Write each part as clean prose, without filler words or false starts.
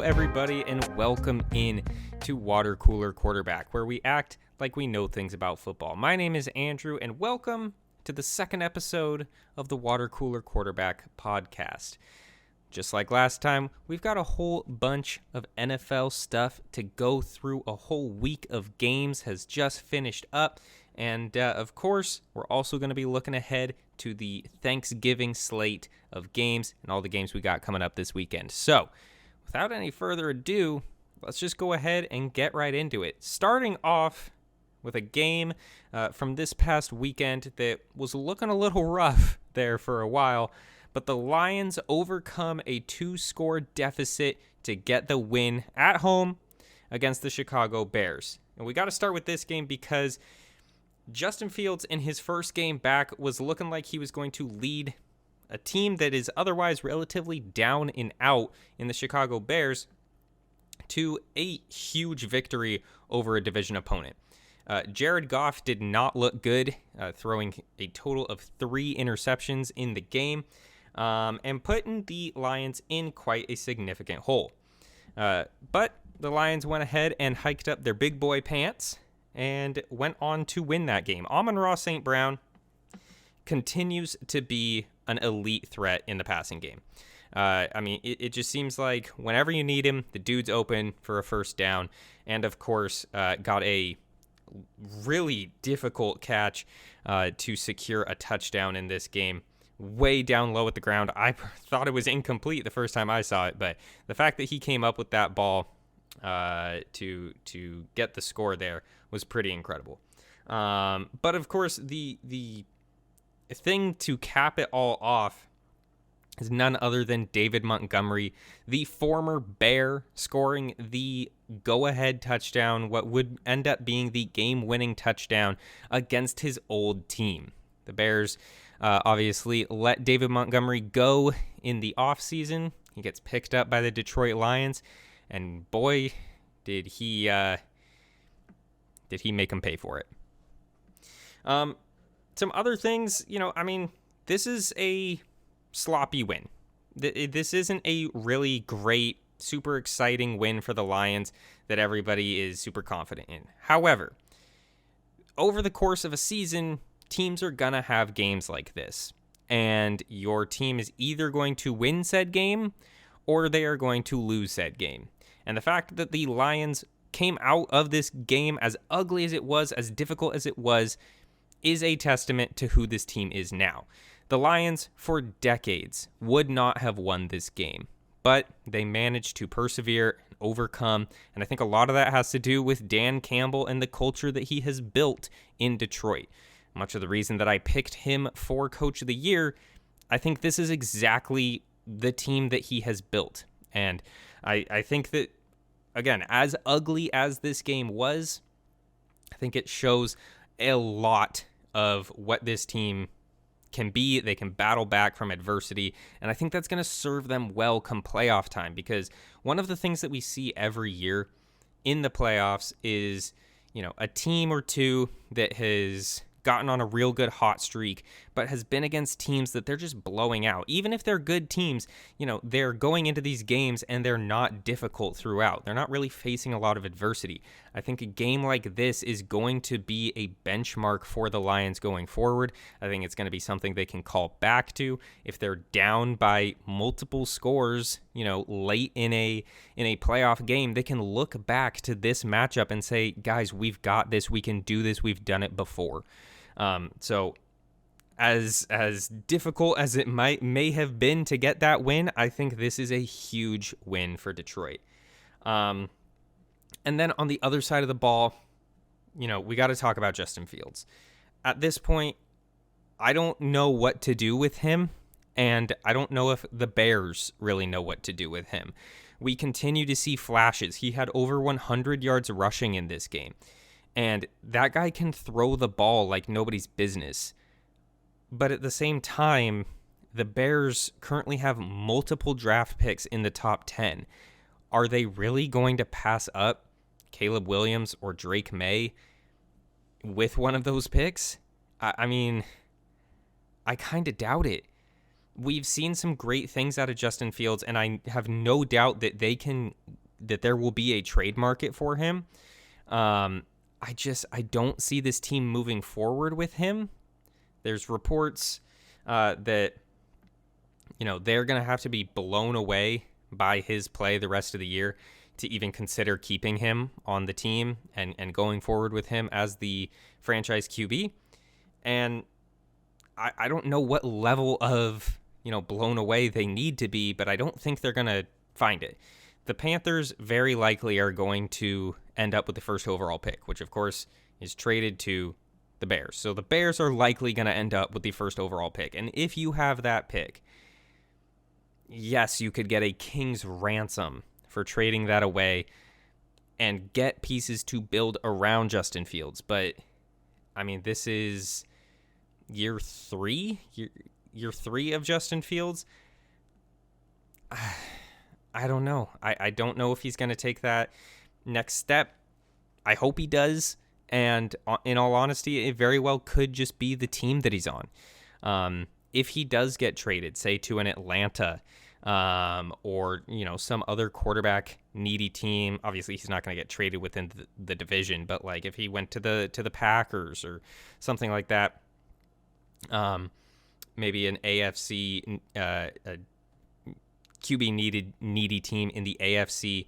everybody, and welcome in to Watercooler Quarterback, where we act like we know things about football. My name is Andrew, and welcome to the second episode of the Watercooler Quarterback Podcast. Just like last time, we've got a whole bunch of NFL stuff to go through. A whole week of games has just finished up, and of course, we're also going to be looking ahead to the Thanksgiving slate of games and all the games we got coming up this weekend. So, without any further ado, let's just go ahead and get right into it. Starting off with a game from this past weekend that was looking a little rough there for a while, but the Lions overcome a 2-score deficit to get the win at home against the Chicago Bears. And we got to start with this game because Justin Fields in his first game back was looking like he was going to lead a team that is otherwise relatively down and out in the Chicago Bears to a huge victory over a division opponent. Jared Goff did not look good, throwing a total of 3 interceptions in the game, and putting the Lions in quite a significant hole. But the Lions went ahead and hiked up their big boy pants and went on to win that game. Amon-Ra St. Brown continues to be an elite threat in the passing game. It just seems like whenever you need him, the dude's open for a first down. And, of course, got a really difficult catch to secure a touchdown in this game. Way down low at the ground. I thought it was incomplete the first time I saw it, but the fact that he came up with that ball to get the score there was pretty incredible. But, of course, the thing to cap it all off is none other than David Montgomery, the former Bear, scoring the go-ahead touchdown, what would end up being the game-winning touchdown against his old team. The Bears obviously let David Montgomery go in the offseason. He gets picked up by the Detroit Lions, and boy, did he make him pay for it. Some other things, this is a sloppy win. This isn't a really great, super exciting win for the Lions that everybody is super confident in. However, over the course of a season, teams are going to have games like this. And your team is either going to win said game or they are going to lose said game. And the fact that the Lions came out of this game as ugly as it was, as difficult as it was, is a testament to who this team is now. The Lions, for decades, would not have won this game, but they managed to persevere and overcome, and I think a lot of that has to do with Dan Campbell and the culture that he has built in Detroit. Much of the reason that I picked him for Coach of the Year, I think this is exactly the team that he has built, and I think that, again, as ugly as this game was, I think it shows a lot of what this team can be. They can battle back from adversity, and I think that's going to serve them well come playoff time, because one of the things that we see every year in the playoffs is, a team or two that has gotten on a real good hot streak, but has been against teams that they're just blowing out. Even if they're good teams, they're going into these games and they're not difficult throughout. They're not really facing a lot of adversity. I think a game like this is going to be a benchmark for the Lions going forward. I think it's going to be something they can call back to if they're down by multiple scores, late in a playoff game. They can look back to this matchup and say, guys, we've got this. We can do this. We've done it before. So as difficult as it may have been to get that win, I think this is a huge win for Detroit. And then on the other side of the ball, we got to talk about Justin Fields. At this point, I don't know what to do with him, and I don't know if the Bears really know what to do with him. We continue to see flashes. He had over 100 yards rushing in this game. And that guy can throw the ball like nobody's business. But at the same time, the Bears currently have multiple draft picks in the top 10. Are they really going to pass up Caleb Williams or Drake May with one of those picks? I kind of doubt it. we've seen some great things out of Justin Fields, and I have no doubt that that there will be a trade market for him. I don't see this team moving forward with him. There's reports that, they're going to have to be blown away by his play the rest of the year to even consider keeping him on the team and going forward with him as the franchise QB. And I don't know what level of, blown away they need to be, but I don't think they're going to find it. The Panthers very likely are going to end up with the first overall pick, which of course is traded to the Bears. So the Bears are likely going to end up with the first overall pick. And if you have that pick, yes, you could get a king's ransom for trading that away and get pieces to build around Justin Fields. But, I mean, this is year three of Justin Fields. I don't know. I don't know if he's going to take that next step. I hope he does. And in all honesty, it very well could just be the team that he's on. If he does get traded, say to an Atlanta or, some other quarterback needy team, obviously he's not going to get traded within the division, but like if he went to the Packers or something like that, maybe an AFC QB needy team in the AFC,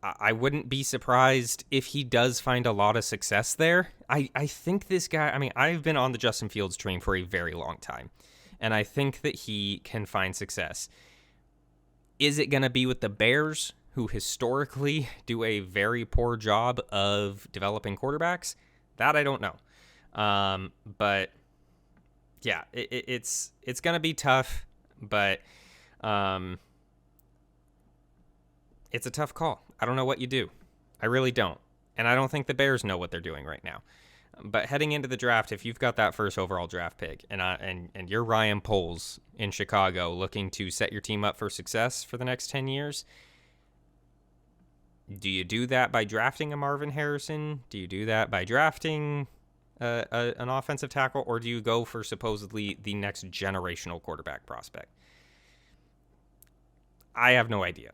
I wouldn't be surprised if he does find a lot of success there. I think this guy, I've been on the Justin Fields train for a very long time, and I think that he can find success. Is it going to be with the Bears, who historically do a very poor job of developing quarterbacks? That I don't know. But yeah, it's going to be tough, but it's a tough call. I don't know what you do. I really don't. And I don't think the Bears know what they're doing right now. But heading into the draft, if you've got that first overall draft pick and you're Ryan Poles in Chicago looking to set your team up for success for the next 10 years, do you do that by drafting a Marvin Harrison? Do you do that by drafting an offensive tackle? Or do you go for supposedly the next generational quarterback prospect? I have no idea.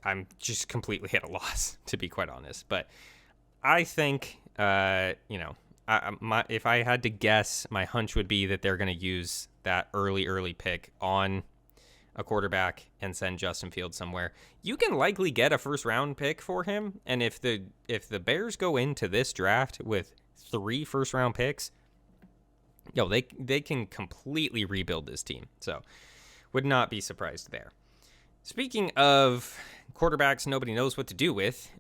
I'm just completely at a loss, to be quite honest. But I think, if I had to guess, my hunch would be that they're going to use that early pick on a quarterback and send Justin Fields somewhere. You can likely get a first-round pick for him, and if the Bears go into this draft with 3 first-round picks, they can completely rebuild this team. So, would not be surprised there. Speaking of quarterbacks nobody knows what to do with,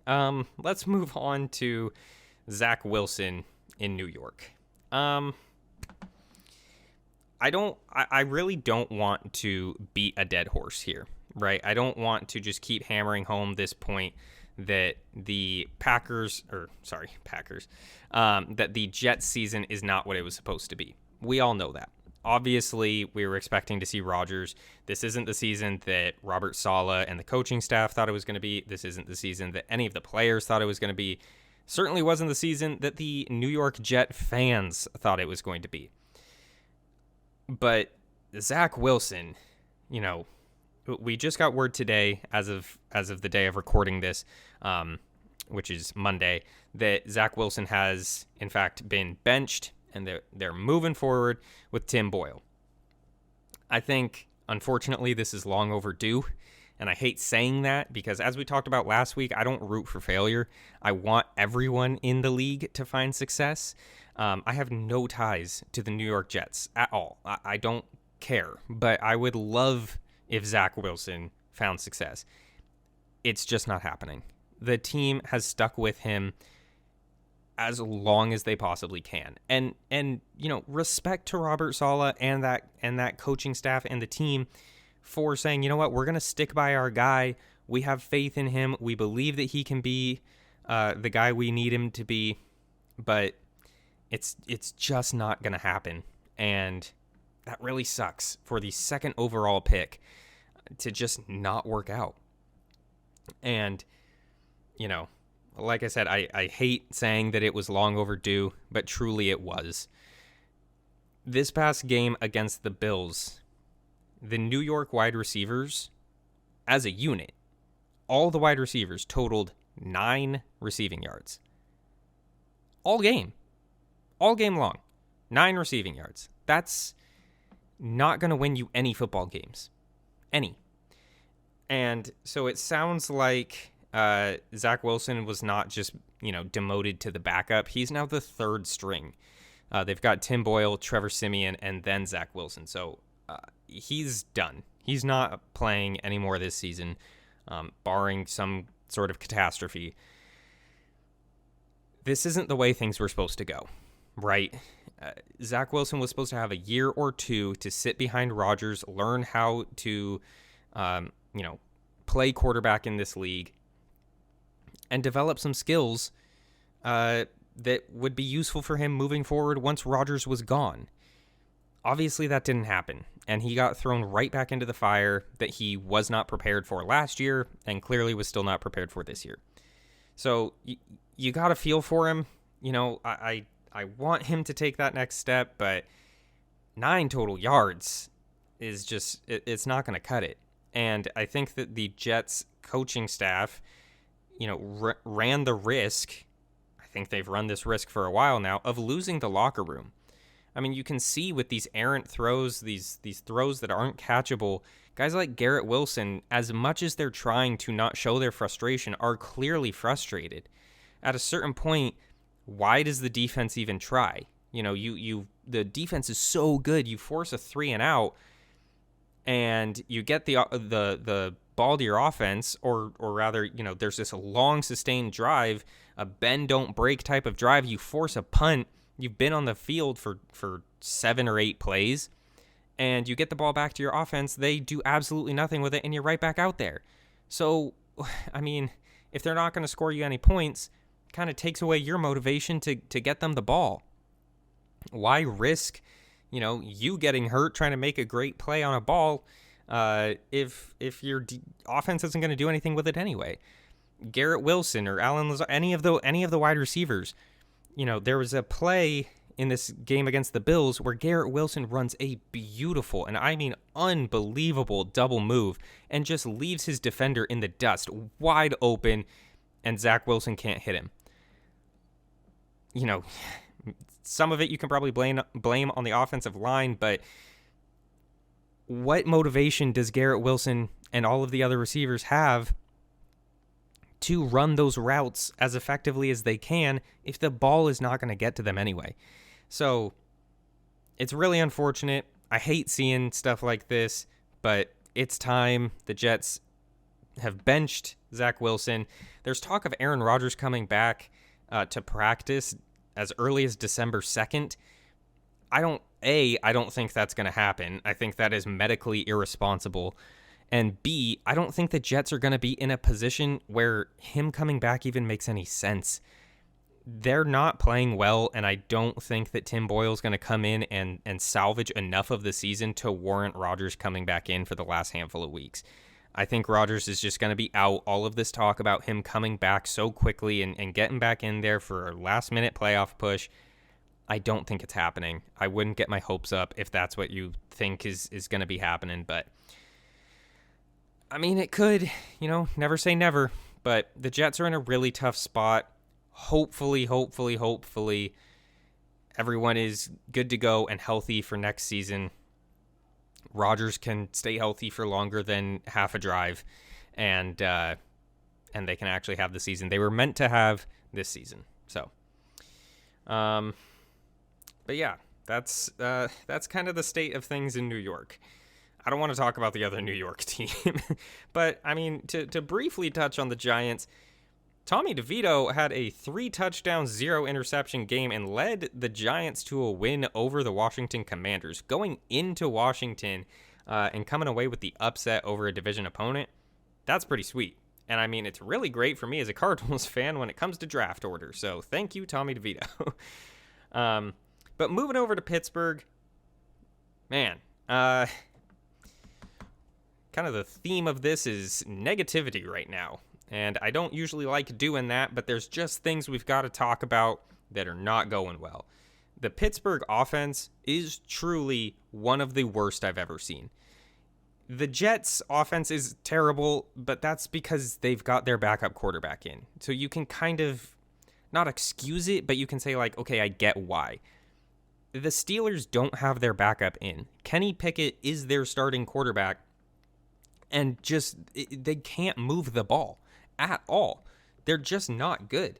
let's move on to Zach Wilson in New York. I really don't want to beat a dead horse here, right? I don't want to just keep hammering home this point that the that the Jets season is not what it was supposed to be. We all know that. Obviously, we were expecting to see Rodgers. This isn't the season that Robert Saleh and the coaching staff thought it was going to be. This isn't the season that any of the players thought it was going to be. Certainly wasn't the season that the New York Jet fans thought it was going to be. But Zach Wilson, we just got word today, as of the day of recording this, which is Monday, that Zach Wilson has, in fact, been benched. And they're moving forward with Tim Boyle. I think, unfortunately, this is long overdue. And I hate saying that because, as we talked about last week, I don't root for failure. I want everyone in the league to find success. I have no ties to the New York Jets at all. I don't care. But I would love if Zach Wilson found success. It's just not happening. The team has stuck with him as long as they possibly can. And respect to Robert Saleh and that coaching staff and the team for saying, you know what, we're going to stick by our guy. We have faith in him. We believe that he can be the guy we need him to be, but it's just not going to happen. And that really sucks for the second overall pick to just not work out. And, like I said, I hate saying that it was long overdue, but truly it was. This past game against the Bills, the New York wide receivers, as a unit, all the wide receivers totaled 9 receiving yards. All game long, 9 receiving yards. That's not going to win you any football games. Any. And so it sounds like Zach Wilson was not just, demoted to the backup. He's now the third string. They've got Tim Boyle, Trevor Siemian, and then Zach Wilson. So he's done. He's not playing anymore this season, barring some sort of catastrophe. This isn't the way things were supposed to go, right? Zach Wilson was supposed to have a year or two to sit behind Rodgers, learn how to, play quarterback in this league, and develop some skills that would be useful for him moving forward once Rodgers was gone. Obviously, that didn't happen, and he got thrown right back into the fire that he was not prepared for last year and clearly was still not prepared for this year. So you got to feel for him. I want him to take that next step, but 9 total yards is just, it's not going to cut it. And I think that the Jets coaching staff, ran the risk, I think they've run this risk for a while now, of losing the locker room. I mean, you can see with these errant throws, these throws that aren't catchable, guys like Garrett Wilson, as much as they're trying to not show their frustration, are clearly frustrated. At a certain point, why does the defense even try? The defense is so good, you force a 3 and out, and you get the ball to your offense, or rather, there's this long sustained drive, a bend don't break type of drive. You force a punt. You've been on the field for 7 or 8 plays, and you get the ball back to your offense. They do absolutely nothing with it, and you're right back out there. So, I mean, if they're not going to score you any points, it kind of takes away your motivation to get them the ball. Why risk, you getting hurt trying to make a great play on a ball if your offense isn't going to do anything with it anyway? Garrett Wilson or Allen Lazard, any of the wide receivers, there was a play in this game against the Bills where Garrett Wilson runs a beautiful, and I mean unbelievable, double move and just leaves his defender in the dust, wide open, and Zach Wilson can't hit him. Some of it you can probably blame on the offensive line, but what motivation does Garrett Wilson and all of the other receivers have to run those routes as effectively as they can if the ball is not going to get to them anyway? So it's really unfortunate. I hate seeing stuff like this, but it's time. The Jets have benched Zach Wilson. There's talk of Aaron Rodgers coming back to practice as early as December 2nd. I don't think that's going to happen. I think that is medically irresponsible. And B, I don't think the Jets are going to be in a position where him coming back even makes any sense. They're not playing well, and I don't think that Tim Boyle's going to come in and salvage enough of the season to warrant Rodgers coming back in for the last handful of weeks. I think Rodgers is just going to be out. All of this talk about him coming back so quickly and getting back in there for a last-minute playoff push, I don't think it's happening. I wouldn't get my hopes up if that's what you think is going to be happening, but I mean, it could, never say never, but the Jets are in a really tough spot. Hopefully, everyone is good to go and healthy for next season. Rodgers can stay healthy for longer than half a drive, and they can actually have the season they were meant to have this season. So, but yeah, that's kind of the state of things in New York. I don't want to talk about the other New York team, but I mean, to briefly touch on the Giants, Tommy DeVito had a 3-touchdown, 0-interception game and led the Giants to a win over the Washington Commanders. Going into Washington and coming away with the upset over a division opponent, that's pretty sweet. And I mean, it's really great for me as a Cardinals fan when it comes to draft order. So thank you, Tommy DeVito. But moving over to Pittsburgh, man, kind of the theme of this is negativity right now. And I don't usually like doing that, but there's just things we've got to talk about that are not going well. The Pittsburgh offense is truly one of the worst I've ever seen. The Jets' offense is terrible, but that's because they've got their backup quarterback in. So you can kind of not excuse it, but you can say, like, okay, I get why. The Steelers don't have their backup in. Kenny Pickett is their starting quarterback, and they can't move the ball at all. They're just not good.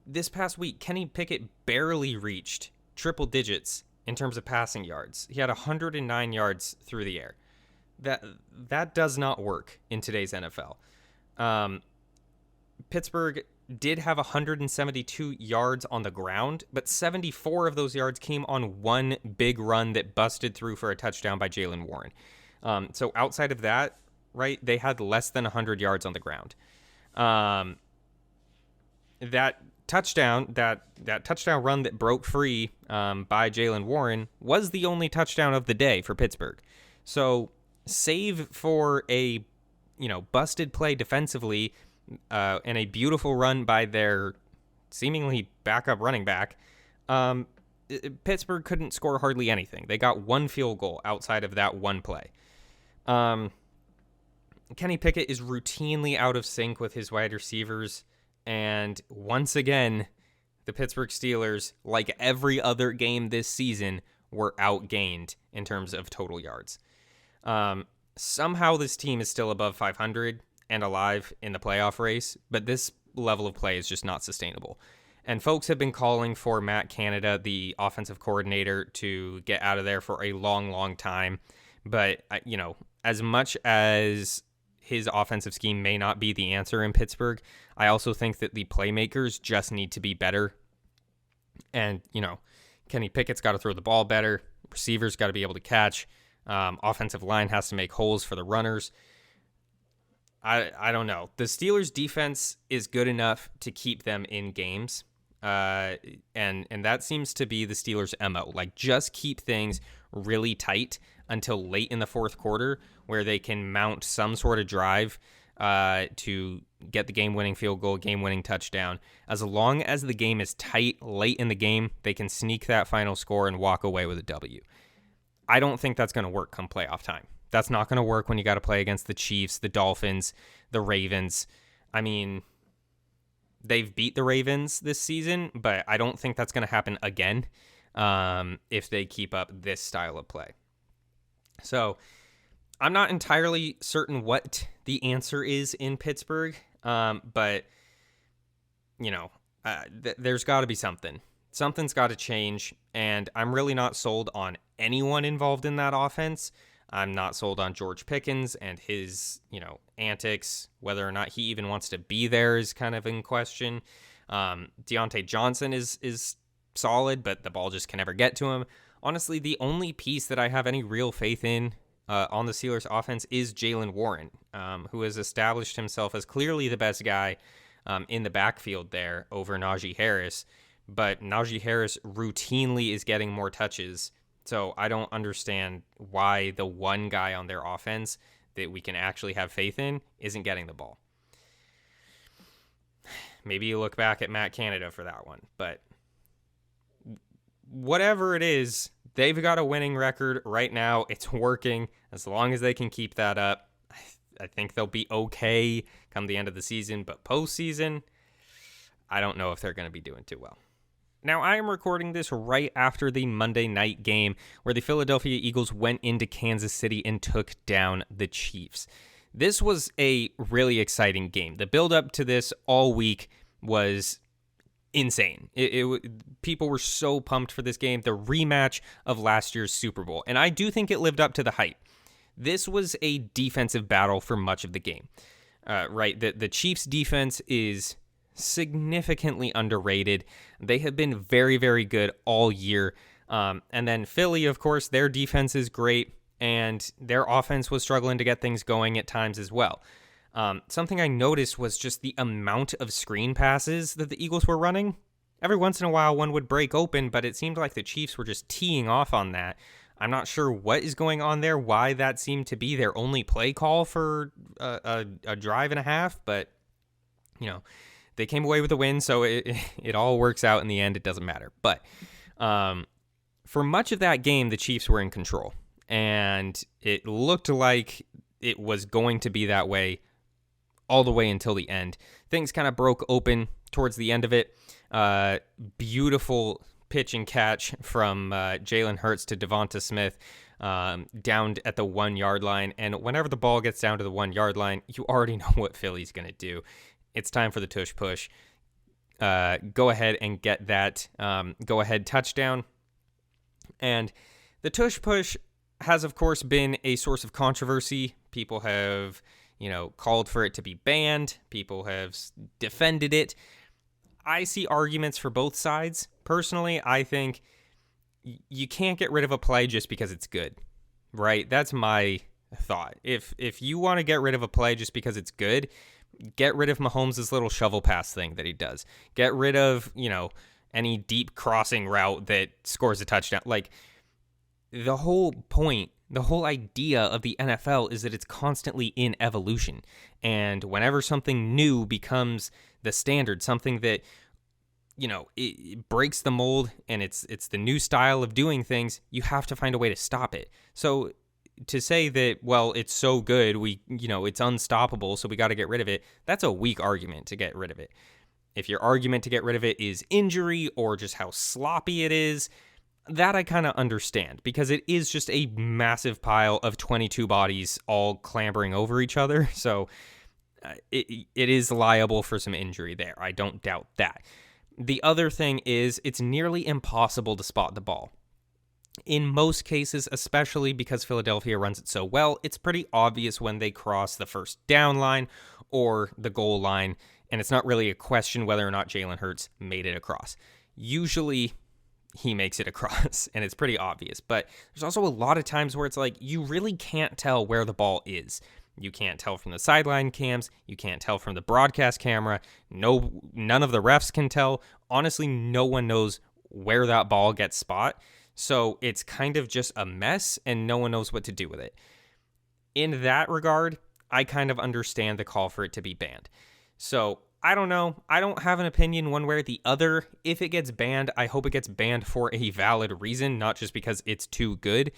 This past week, Kenny Pickett barely reached triple digits in terms of passing yards. He had 109 yards through the air. That does not work in today's NFL. Pittsburgh did have 172 yards on the ground, but 74 of those yards came on one big run that busted through for a touchdown by Jaylen Warren. So outside of that, right, they had less than 100 yards on the ground. That touchdown run that broke free by Jaylen Warren was the only touchdown of the day for Pittsburgh. So save for a busted play defensively and a beautiful run by their seemingly backup running back, Pittsburgh couldn't score hardly anything. They got one field goal outside of that one play. Kenny Pickett is routinely out of sync with his wide receivers. And once again, the Pittsburgh Steelers, like every other game this season, were outgained in terms of total yards. Somehow this team is still above 500 and alive in the playoff race, but this level of play is just not sustainable. And folks have been calling for Matt Canada, the offensive coordinator, to get out of there for a long, long time. But, as much as his offensive scheme may not be the answer in Pittsburgh, I also think that the playmakers just need to be better. And, Kenny Pickett's got to throw the ball better. Receivers got to be able to catch. Offensive line has to make holes for the runners. I don't know. The Steelers' defense is good enough to keep them in games. And that seems to be the Steelers' MO. Like, just keep things really tight until late in the fourth quarter, where they can mount some sort of drive to get the game-winning field goal, game-winning touchdown. As long as the game is tight late in the game, they can sneak that final score and walk away with a W. I don't think that's going to work come playoff time. That's not going to work when you got to play against the Chiefs, the Dolphins, the Ravens. I mean, they've beat the Ravens this season, but I don't think that's going to happen again if they keep up this style of play. So I'm not entirely certain what the answer is in Pittsburgh, but, there's got to be something. Something's got to change, and I'm really not sold on anyone involved in that offense. I'm not sold on George Pickens and his, antics. Whether or not he even wants to be there is kind of in question. Deontay Johnson is solid, but the ball just can never get to him. Honestly, the only piece that I have any real faith in on the Steelers offense is Jaylen Warren, who has established himself as clearly the best guy in the backfield there over Najee Harris. But Najee Harris routinely is getting more touches. So I don't understand why the one guy on their offense that we can actually have faith in isn't getting the ball. Maybe you look back at Matt Canada for that one. But whatever it is, they've got a winning record right now. It's working. As long as they can keep that up, I think they'll be okay come the end of the season. But postseason, I don't know if they're going to be doing too well. Now, I am recording this right after the Monday night game where the Philadelphia Eagles went into Kansas City and took down the Chiefs. This was a really exciting game. The build-up to this all week was insane. People were so pumped for this game, the rematch of last year's Super Bowl. And I do think it lived up to the hype. This was a defensive battle for much of the game. Right? The Chiefs' defense is significantly underrated. They have been very, very good all year. And then Philly, of course, their defense is great, and their offense was struggling to get things going at times as well. Something I noticed was just the amount of screen passes that the Eagles were running. Every once in a while, one would break open, but it seemed like the Chiefs were just teeing off on that. I'm not sure what is going on there, why that seemed to be their only play call for a drive and a half, but, they came away with a win, so it all works out in the end. It doesn't matter. But for much of that game, the Chiefs were in control, and it looked like it was going to be that way all the way until the end. Things kind of broke open towards the end of it. Beautiful pitch and catch from Jalen Hurts to Devonta Smith down at the 1 yard line. And whenever the ball gets down to the 1 yard line, you already know what Philly's going to do. It's time for the tush push. Go ahead and get that go ahead touchdown. And the tush push has, of course, been a source of controversy. People have, called for it to be banned. People have defended it. I see arguments for both sides. Personally, I think you can't get rid of a play just because it's good, right? That's my thought. If you want to get rid of a play just because it's good, get rid of Mahomes' little shovel pass thing that he does. Get rid of, any deep crossing route that scores a touchdown. Like, the whole point, the whole idea of the NFL is that it's constantly in evolution. And whenever something new becomes the standard, something that, it breaks the mold and it's the new style of doing things, you have to find a way to stop it. So to say that, well, it's so good, it's unstoppable, so we got to get rid of it, that's a weak argument to get rid of it. If your argument to get rid of it is injury or just how sloppy it is, that I kind of understand, because it is just a massive pile of 22 bodies all clambering over each other. So it is liable for some injury there. I don't doubt that. The other thing is it's nearly impossible to spot the ball. In most cases, especially because Philadelphia runs it so well, it's pretty obvious when they cross the first down line or the goal line, and it's not really a question whether or not Jalen Hurts made it across. Usually he makes it across, and it's pretty obvious. But there's also a lot of times where it's like you really can't tell where the ball is. You can't tell from the sideline cams. You can't tell from the broadcast camera. None of the refs can tell. Honestly, no one knows where that ball gets spot. So it's kind of just a mess, and no one knows what to do with it. In that regard, I kind of understand the call for it to be banned. So I don't know. I don't have an opinion one way or the other. If it gets banned, I hope it gets banned for a valid reason, not just because it's too good.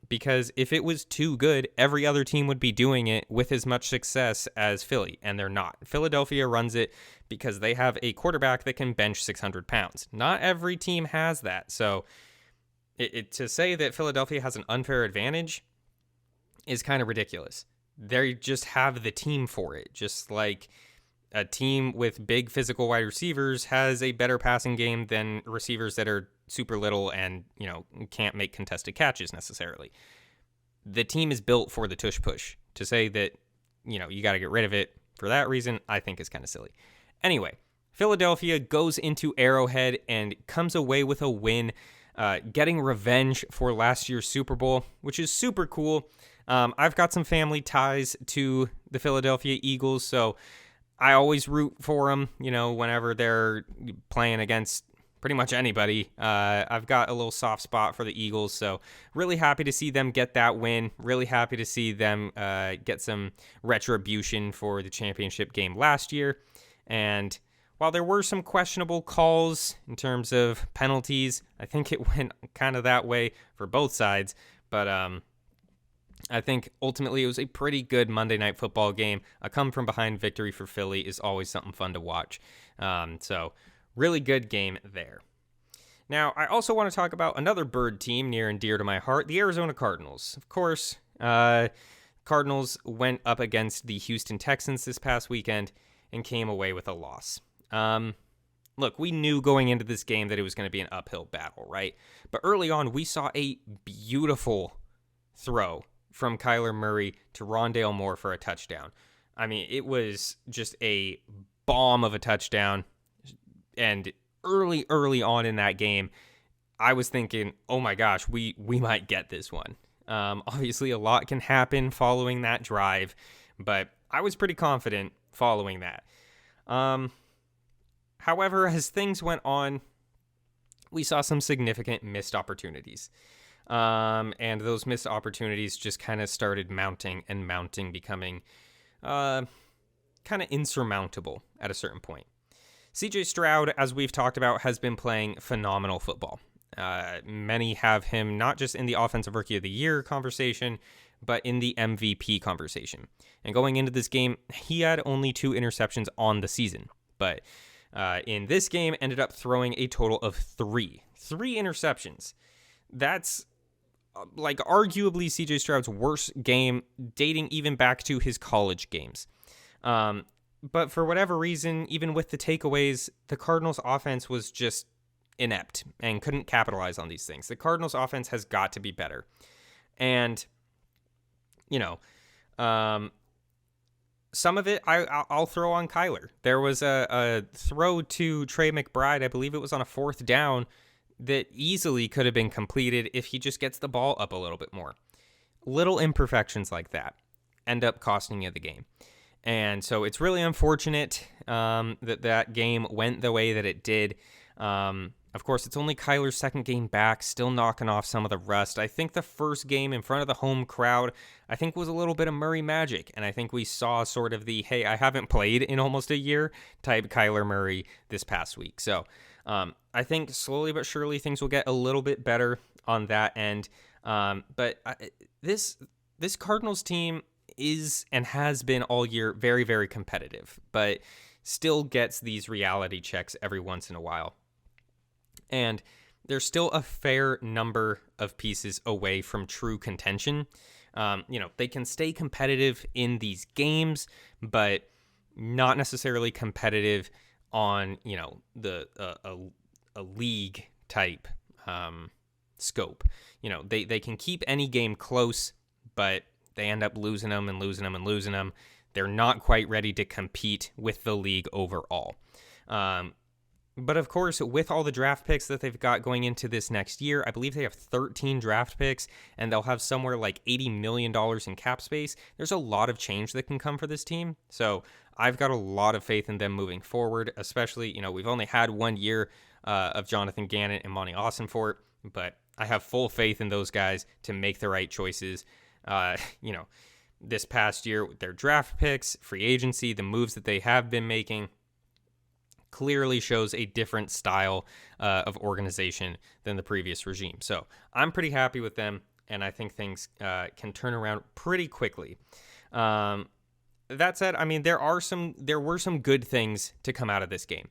Because if it was too good, every other team would be doing it with as much success as Philly, and they're not. Philadelphia runs it because they have a quarterback that can bench 600 pounds. Not every team has that. So to say that Philadelphia has an unfair advantage is kind of ridiculous. They just have the team for it, just like a team with big physical wide receivers has a better passing game than receivers that are super little and, can't make contested catches necessarily. The team is built for the tush push. To say that, you got to get rid of it for that reason, I think is kind of silly. Anyway, Philadelphia goes into Arrowhead and comes away with a win, getting revenge for last year's Super Bowl, which is super cool. I've got some family ties to the Philadelphia Eagles, so I always root for them, whenever they're playing against pretty much anybody. I've got a little soft spot for the Eagles, so really happy to see them get that win. Really happy to see them get some retribution for the championship game last year. And while there were some questionable calls in terms of penalties, I think it went kind of that way for both sides. But I think ultimately it was a pretty good Monday Night Football game. A come-from-behind victory for Philly is always something fun to watch. So really good game there. Now, I also want to talk about another bird team near and dear to my heart, the Arizona Cardinals. Of course, Cardinals went up against the Houston Texans this past weekend and came away with a loss. Look, we knew going into this game that it was going to be an uphill battle, right? But early on, we saw a beautiful throw from Kyler Murray to Rondale Moore for a touchdown. I mean, it was just a bomb of a touchdown. And early on in that game, I was thinking, oh my gosh, we might get this one. Obviously, a lot can happen following that drive, but I was pretty confident following that. However, as things went on, we saw some significant missed opportunities. And those missed opportunities just kind of started mounting, becoming kind kind of insurmountable at a certain point. CJ Stroud, as we've talked about, has been playing phenomenal football. Many have him not just in the Offensive Rookie of the Year conversation, but in the MVP conversation. And going into this game, he had only 2 interceptions on the season. But in this game, ended up throwing a total of 3 interceptions. That's like arguably CJ Stroud's worst game, dating even back to his college games. But for whatever reason, even with the takeaways, the Cardinals offense was just inept and couldn't capitalize on these things. The Cardinals offense has got to be better. And, some of it I'll throw on Kyler. There was a throw to Trey McBride, I believe it was on a 4th down, that easily could have been completed if he just gets the ball up a little bit more. Little imperfections like that end up costing you the game. And so it's really unfortunate that game went the way that it did. Of course, it's only Kyler's 2nd game back, still knocking off some of the rust. I think the first game in front of the home crowd, I think was a little bit of Murray magic. And I think we saw sort of the, hey, I haven't played in almost a year type Kyler Murray this past week. So I think slowly but surely things will get a little bit better on that end. But this Cardinals team is and has been all year very, very competitive, but still gets these reality checks every once in a while. And there's still a fair number of pieces away from true contention. They can stay competitive in these games, but not necessarily competitive on, a league type scope. They can keep any game close, but they end up losing them. They're not quite ready to compete with the league overall. But of course, with all the draft picks that they've got going into this next year, I believe they have 13 draft picks, and they'll have somewhere like $80 million in cap space. There's a lot of change that can come for this team. So I've got a lot of faith in them moving forward, especially, we've only had 1 year of Jonathan Gannon and Monty Austinfort, but I have full faith in those guys to make the right choices. This past year with their draft picks, free agency, the moves that they have been making clearly shows a different style of organization than the previous regime. So I'm pretty happy with them, and I think things can turn around pretty quickly. That said, there were some good things to come out of this game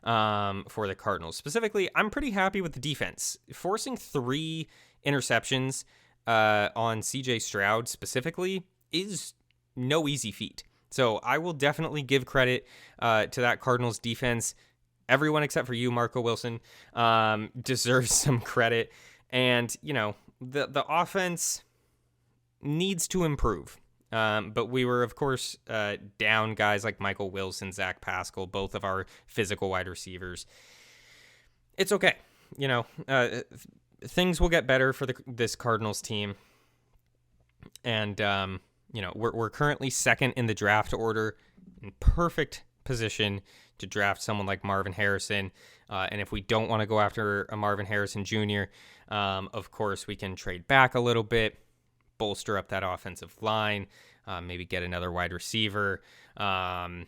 for the Cardinals. Specifically, I'm pretty happy with the defense. Forcing 3 interceptions on CJ Stroud specifically is no easy feat. So I will definitely give credit to that Cardinals defense. Everyone except for you, Marco Wilson, deserves some credit. And, the offense needs to improve. But we were, of course, down guys like Michael Wilson, Zach Pascal, both of our physical wide receivers. It's okay. Things will get better for this Cardinals team. And, we're currently 2nd in the draft order, in perfect position to draft someone like Marvin Harrison. And if we don't want to go after a Marvin Harrison Jr., of course, we can trade back a little bit, bolster up that offensive line, maybe get another wide receiver. I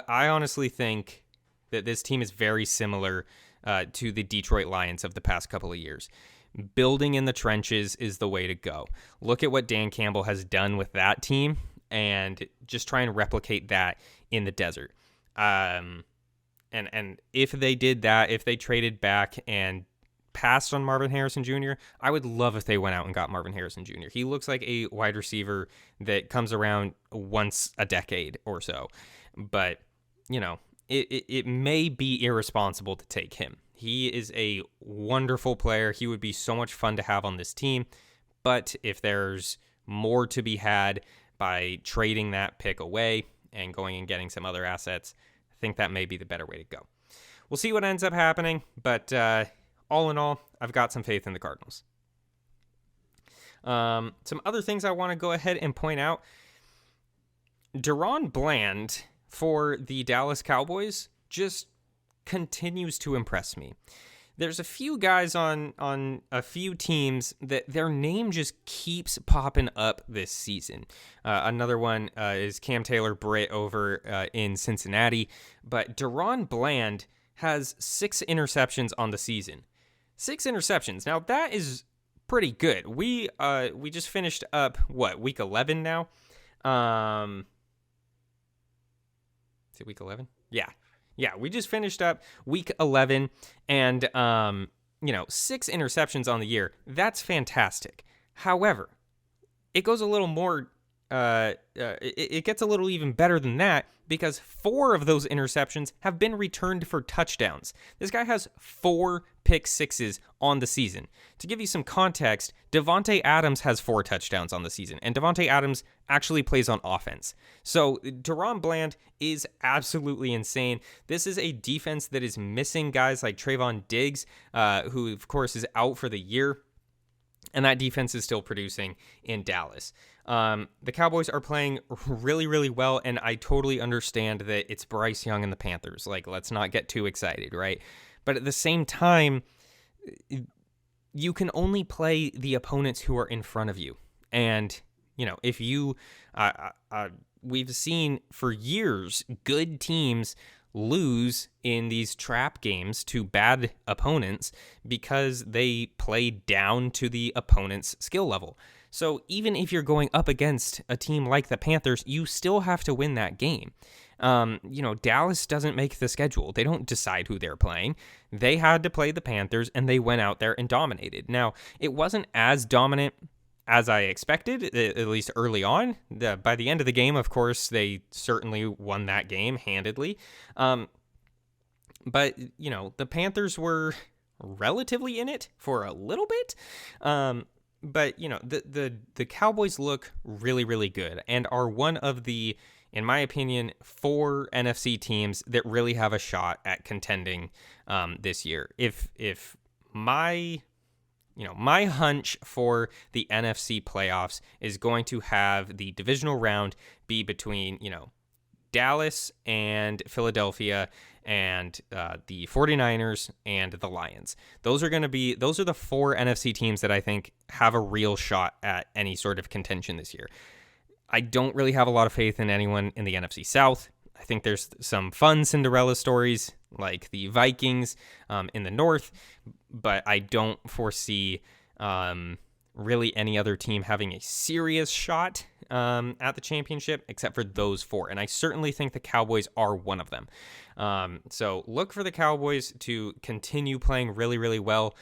honestly think that this team is very similar to the Detroit Lions of the past couple of years. Building in the trenches is the way to go. Look at what Dan Campbell has done with that team and just try and replicate that in the desert. And if they did that, if they traded back and passed on Marvin Harrison Jr., I would love if they went out and got Marvin Harrison Jr. He looks like a wide receiver that comes around once a decade or so. But, it may be irresponsible to take him. He is a wonderful player. He would be so much fun to have on this team. But if there's more to be had by trading that pick away and going and getting some other assets, I think that may be the better way to go. We'll see what ends up happening. But all in all, I've got some faith in the Cardinals. Some other things I want to go ahead and point out. Deron Bland for the Dallas Cowboys just continues to impress me. there's a few guys on a few teams that their name just keeps popping up this season. Another one is Cam Taylor-Britt over in Cincinnati, but Deron Bland has 6 interceptions on the season. 6 interceptions. Now that is pretty good. We just finished up week 11 now. Is it week 11? Yeah, we just finished up week 11, and 6 interceptions on the year. That's fantastic. However, it goes a little more. It gets a little even better than that, because 4 of those interceptions have been returned for touchdowns. This guy has 4 pick sixes on the season. To give you some context, Davante Adams has 4 touchdowns on the season, and Davante Adams actually plays on offense. So Deron Bland is absolutely insane. This is a defense that is missing guys like Trayvon Diggs, who of course is out for the year, and that defense is still producing in Dallas. The Cowboys are playing really, really well, and I totally understand that it's Bryce Young and the Panthers. Like, let's not get too excited, right? But at the same time, you can only play the opponents who are in front of you. And, if you, we've seen for years good teams lose in these trap games to bad opponents because they play down to the opponent's skill level. So even if you're going up against a team like the Panthers, you still have to win that game. Dallas doesn't make the schedule. They don't decide who they're playing. They had to play the Panthers, and they went out there and dominated. Now, it wasn't as dominant as I expected, at least early on. By the end of the game, of course, they certainly won that game handedly. But, the Panthers were relatively in it for a little bit. But, the Cowboys look really, really good and are one of the, in my opinion, 4 NFC teams that really have a shot at contending this year. If my hunch for the NFC playoffs is going to have the divisional round be between, Dallas and Philadelphia and the 49ers and the Lions. Those are the 4 NFC teams that I think have a real shot at any sort of contention this year. I don't really have a lot of faith in anyone in the NFC South. I think there's some fun Cinderella stories like the Vikings in the North, but I don't foresee really any other team having a serious shot at the championship except for those 4. And I certainly think the Cowboys are one of them. So look for the Cowboys to continue playing really, really well.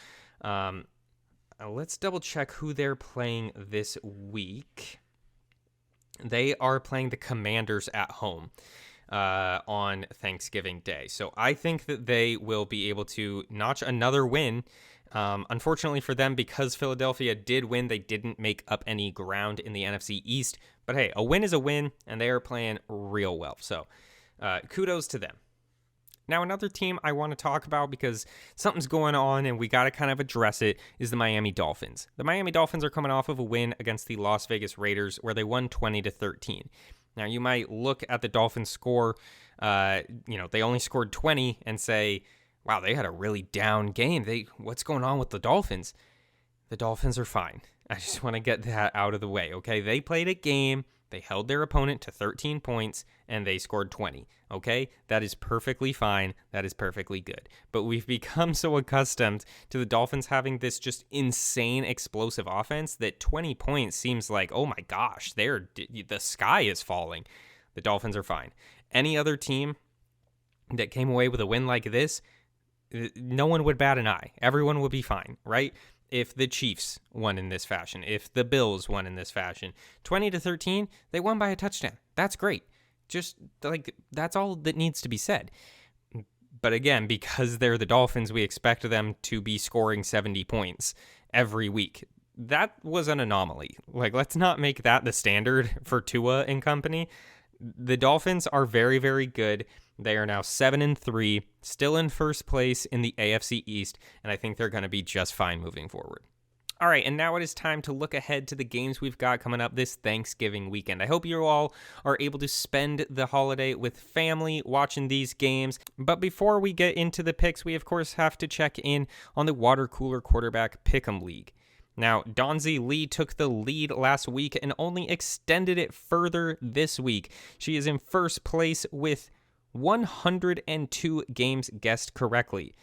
Let's double check who they're playing this week. They are playing the Commanders at home on Thanksgiving Day. So I think that they will be able to notch another win. Unfortunately for them, because Philadelphia did win, they didn't make up any ground in the NFC East. But hey, a win is a win, and they are playing real well. So kudos to them. Now, another team I want to talk about because something's going on and we got to kind of address it is the Miami Dolphins. The Miami Dolphins are coming off of a win against the Las Vegas Raiders where they won 20-13. Now, you might look at the Dolphins score, they only scored 20 and say, wow, they had a really down game. What's going on with the Dolphins? The Dolphins are fine. I just want to get that out of the way, okay? They played a game. They held their opponent to 13 points, and they scored 20, okay? That is perfectly fine. That is perfectly good. But we've become so accustomed to the Dolphins having this just insane explosive offense that 20 points seems like, oh my gosh, the sky is falling. The Dolphins are fine. Any other team that came away with a win like this, no one would bat an eye. Everyone would be fine, right? If the Chiefs won in this fashion, if the Bills won in this fashion, 20-13, they won by a touchdown. That's great. Just like that's all that needs to be said. But again, because they're the Dolphins, we expect them to be scoring 70 points every week. That was an anomaly. Like, let's not make that the standard for Tua and company. The Dolphins are very, very good. They are now 7-3, still in first place in the AFC East, and I think they're going to be just fine moving forward. All right, and now it is time to look ahead to the games we've got coming up this Thanksgiving weekend. I hope you all are able to spend the holiday with family watching these games. But before we get into the picks, we of course have to check in on the Watercooler Quarterback Pick'em League. Now, Donzi Lee took the lead last week and only extended it further this week. She is in first place with 102 games guessed correctly.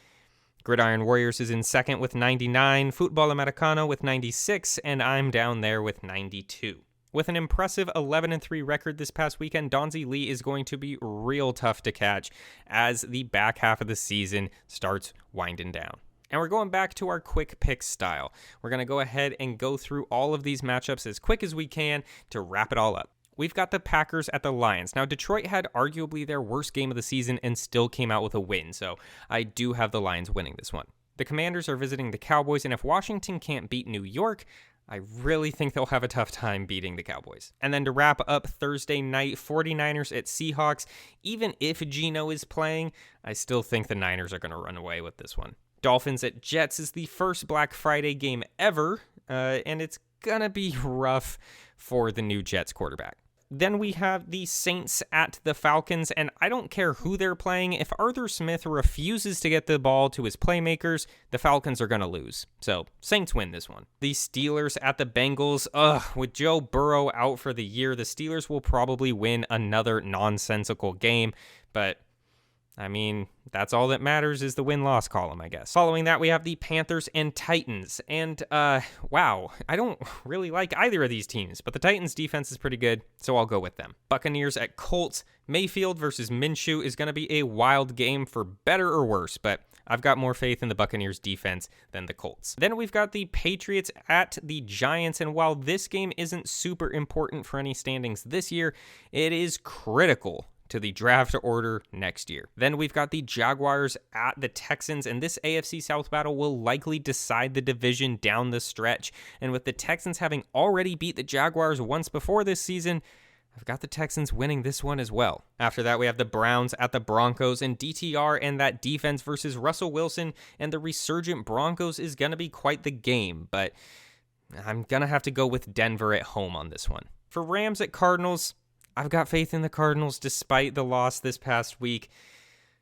Gridiron Warriors is in second with 99, Football Americano with 96, and I'm down there with 92. With an impressive 11-3 record this past weekend, Donzi Lee is going to be real tough to catch as the back half of the season starts winding down. And we're going back to our quick pick style. We're going to go ahead and go through all of these matchups as quick as we can to wrap it all up. We've got the Packers at the Lions. Now, Detroit had arguably their worst game of the season and still came out with a win, so I do have the Lions winning this one. The Commanders are visiting the Cowboys, and if Washington can't beat New York, I really think they'll have a tough time beating the Cowboys. And then to wrap up Thursday night, 49ers at Seahawks. Even if Geno is playing, I still think the Niners are going to run away with this one. Dolphins at Jets is the first Black Friday game ever, and it's going to be rough for the new Jets quarterback. Then we have the Saints at the Falcons, and I don't care who they're playing. If Arthur Smith refuses to get the ball to his playmakers, the Falcons are going to lose. So, Saints win this one. The Steelers at the Bengals. With Joe Burrow out for the year, the Steelers will probably win another nonsensical game, but I mean, that's all that matters is the win-loss column, I guess. Following that, we have the Panthers and Titans. And, wow, I don't really like either of these teams, but the Titans' defense is pretty good, so I'll go with them. Buccaneers at Colts. Mayfield versus Minshew is going to be a wild game for better or worse, but I've got more faith in the Buccaneers' defense than the Colts. Then we've got the Patriots at the Giants, and while this game isn't super important for any standings this year, it is critical to the draft order next year. Then we've got the Jaguars at the Texans, and this AFC South battle will likely decide the division down the stretch. And with the Texans having already beat the Jaguars once before this season, I've got the Texans winning this one as well. After that, we have the Browns at the Broncos, and DTR and that defense versus Russell Wilson and the resurgent Broncos is going to be quite the game, but I'm going to have to go with Denver at home on this one. For Rams at Cardinals, I've got faith in the Cardinals despite the loss this past week.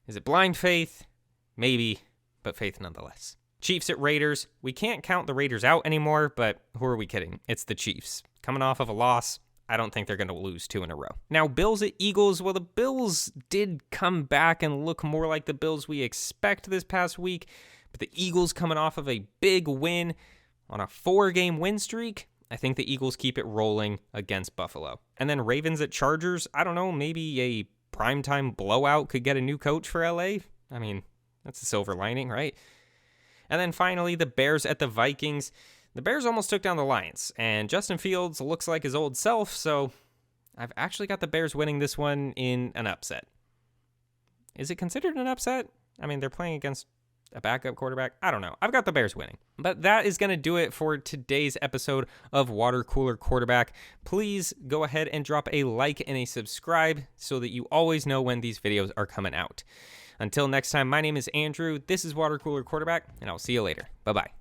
Is it blind faith? Maybe, but faith nonetheless. Chiefs at Raiders. We can't count the Raiders out anymore, but who are we kidding? It's the Chiefs. Coming off of a loss, I don't think they're going to lose 2 in a row. Now, Bills at Eagles. Well, the Bills did come back and look more like the Bills we expect this past week, but the Eagles coming off of a big win on a 4-game win streak, I think the Eagles keep it rolling against Buffalo. And then Ravens at Chargers, I don't know, maybe a primetime blowout could get a new coach for LA. I mean, that's a silver lining, right? And then finally, the Bears at the Vikings. The Bears almost took down the Lions, and Justin Fields looks like his old self, so I've actually got the Bears winning this one in an upset. Is it considered an upset? I mean, they're playing against a backup quarterback. I don't know. I've got the Bears winning. But that is going to do it for today's episode of Watercooler Quarterback. Please go ahead and drop a like and a subscribe so that you always know when these videos are coming out. Until next time, my name is Andrew. This is Watercooler Quarterback, and I'll see you later. Bye-bye.